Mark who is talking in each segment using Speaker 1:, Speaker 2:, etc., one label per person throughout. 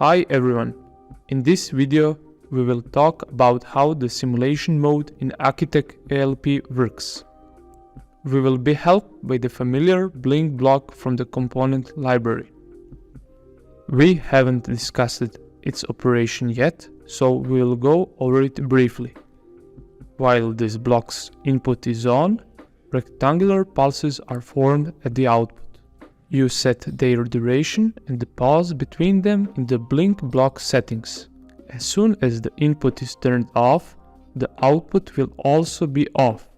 Speaker 1: Hi everyone, in this video we will talk about how the simulation mode in Akitech ALP works. We will be helped by the familiar Blink block from the component library. We haven't discussed its operation yet, so we will go over it briefly. While this block's input is on, rectangular pulses are formed at the output. You set their duration and the pause between them in the Blink block settings. As soon as the input is turned off, the output will also be off.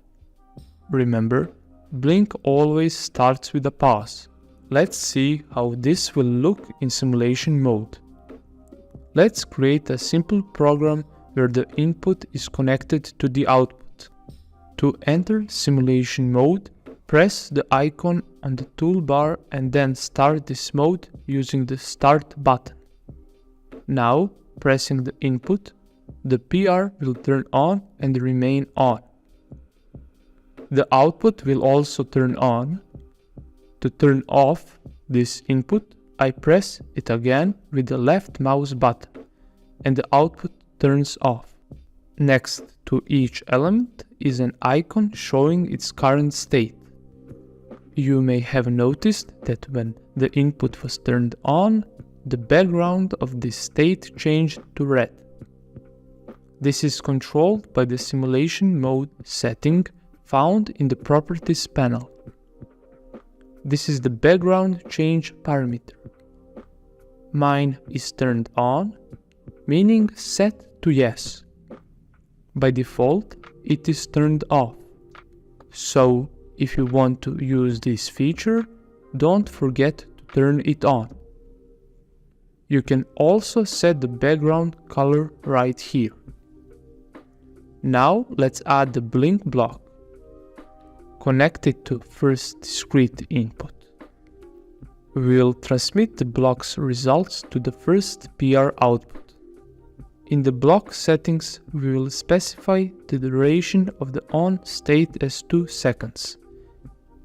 Speaker 1: Remember, Blink always starts with a pause. Let's see how this will look in simulation mode. Let's create a simple program where the input is connected to the output. To enter simulation mode, press the icon on the toolbar and then start this mode using the Start button. Now, pressing the input, the PR will turn on and remain on. The output will also turn on. To turn off this input, I press it again with the left mouse button, and the output turns off. Next to each element is an icon showing its current state. You may have noticed that when the input was turned on, the background of this state changed to red. This is controlled by the simulation mode setting found in the Properties panel. This is the background change parameter. Mine is turned on, meaning set to yes. By default, it is turned off. So, if you want to use this feature, don't forget to turn it on. You can also set the background color right here. Now let's add the Blink block. Connect it to first discrete input. We will transmit the block's results to the first PR output. In the block settings, we will specify the duration of the on state as 2 seconds.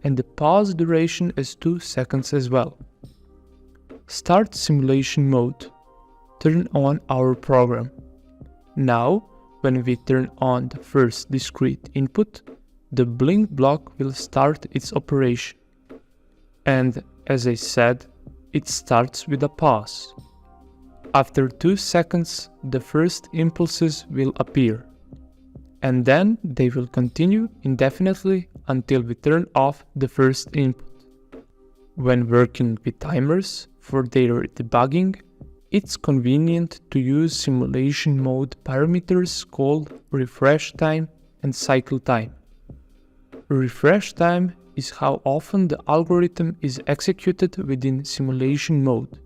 Speaker 1: And the pause duration as 2 seconds as well. Start simulation mode. Turn on our program. Now, when we turn on the first discrete input, the Blink block will start its operation. And as I said, it starts with a pause. After 2 seconds, the first impulses will appear. And then they will continue indefinitely until we turn off the first input. When working with timers for their debugging, it's convenient to use simulation mode parameters called refresh time and cycle time. Refresh time is how often the algorithm is executed within simulation mode,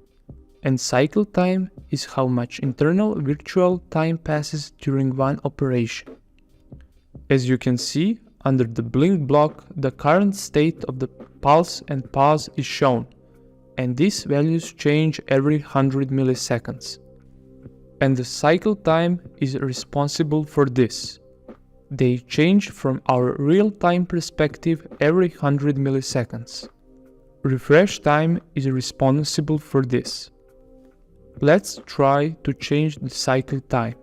Speaker 1: and cycle time is how much internal virtual time passes during one operation. As you can see, under the Blink block, the current state of the pulse and pause is shown, and these values change every 100 milliseconds. And the cycle time is responsible for this. They change from our real-time perspective every 100 milliseconds. Refresh time is responsible for this. Let's try to change the cycle time,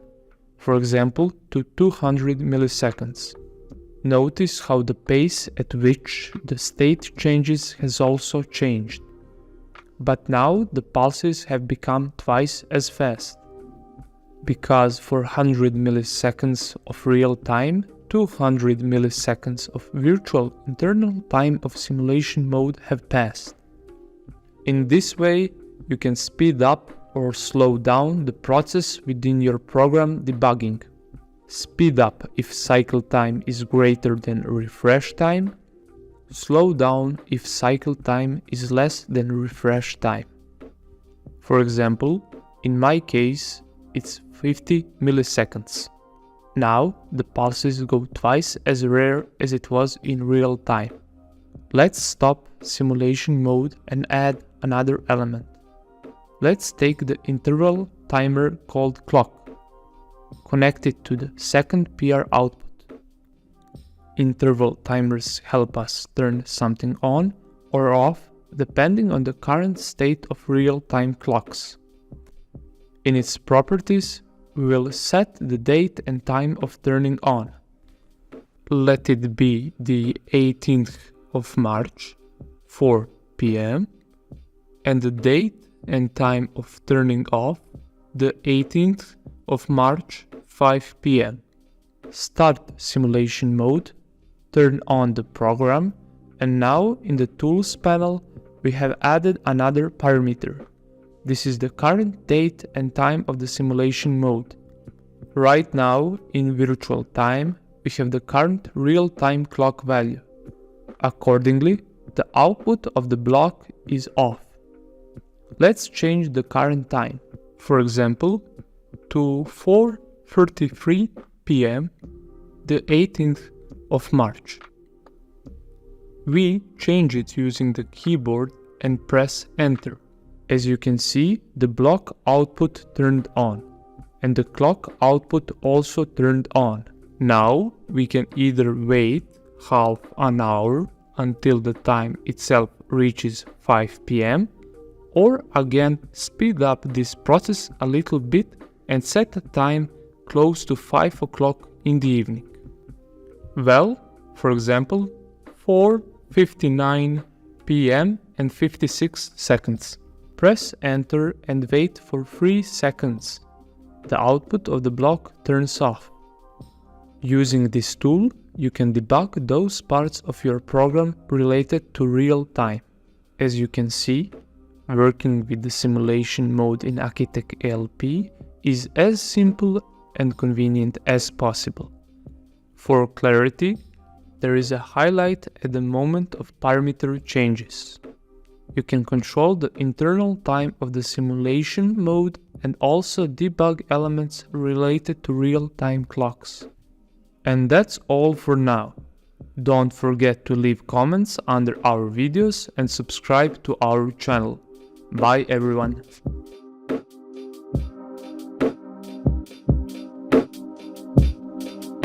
Speaker 1: for example, to 200 milliseconds. Notice how the pace at which the state changes has also changed. But now the pulses have become twice as fast. Because for 100 milliseconds of real time, 200 milliseconds of virtual internal time of simulation mode have passed. In this way, you can speed up or slow down the process within your program debugging. Speed up if cycle time is greater than refresh time. Slow down if cycle time is less than refresh time. For example, in my case, it's 50 milliseconds. Now, the pulses go twice as rare as it was in real time. Let's stop simulation mode and add another element. Let's take the interval timer called clock. Connect it to the second PR output. Interval timers help us turn something on or off depending on the current state of real-time clocks. In its properties, we will set the date and time of turning on. Let it be the 18th of March, 4 p.m., and the date and time of turning off, the 18th of March, 5 p.m. Start simulation mode, turn on the program, and now in the Tools panel, we have added another parameter. This is the current date and time of the simulation mode. Right now, in virtual time, we have the current real-time clock value. Accordingly, the output of the block is off. Let's change the current time, for example, to 4:33 p.m., the 18th of March. We change it using the keyboard and press Enter. As you can see, the block output turned on, and the clock output also turned on. Now we can either wait half an hour until the time itself reaches 5 p.m. or again speed up this process a little bit and set a time close to 5 o'clock in the evening. Well, for example, 4:59 p.m. and 56 seconds. Press Enter and wait for 3 seconds. The output of the block turns off. Using this tool, you can debug those parts of your program related to real time. As you can see, working with the simulation mode in Akitech ALP is as simple and convenient as possible. For clarity, there is a highlight at the moment of parameter changes. You can control the internal time of the simulation mode and also debug elements related to real-time clocks. And that's all for now. Don't forget to leave comments under our videos and subscribe to our channel. Bye everyone.